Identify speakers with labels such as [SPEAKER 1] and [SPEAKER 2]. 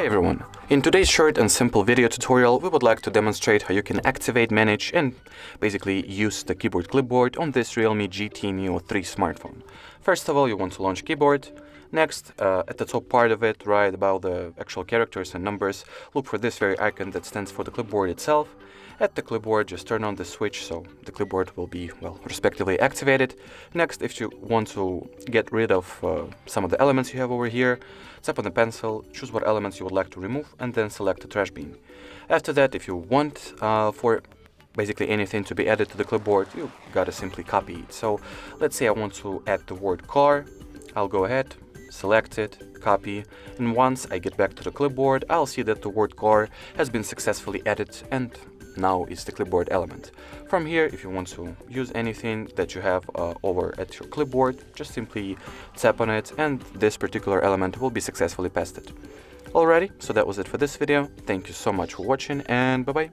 [SPEAKER 1] everyone! In today's short and simple video tutorial, we would like to demonstrate how you can activate, manage and basically use the keyboard clipboard on this Realme GT Neo 3 smartphone. First of all, you want to launch keyboard. Next, at the top part of it, right above the actual characters and numbers, look for this very icon that stands for the clipboard itself. At the clipboard, just turn on the switch so the clipboard will be, well, respectively activated. Next, if you want to get rid of some of the elements you have over here, tap on the pencil, choose what elements you would like to remove, and then select the trash bin. After that, if you want for basically anything to be added to the clipboard, you gotta simply copy it. So let's say I want to add the word car. I'll go ahead, select it, copy, and once I get back to the clipboard, I'll see that the word car has been successfully added and now is the clipboard element. From here, if you want to use anything that you have over at your clipboard, just simply tap on it and this particular element will be successfully pasted. Alrighty, so that was it for this video. Thank you so much for watching and bye-bye.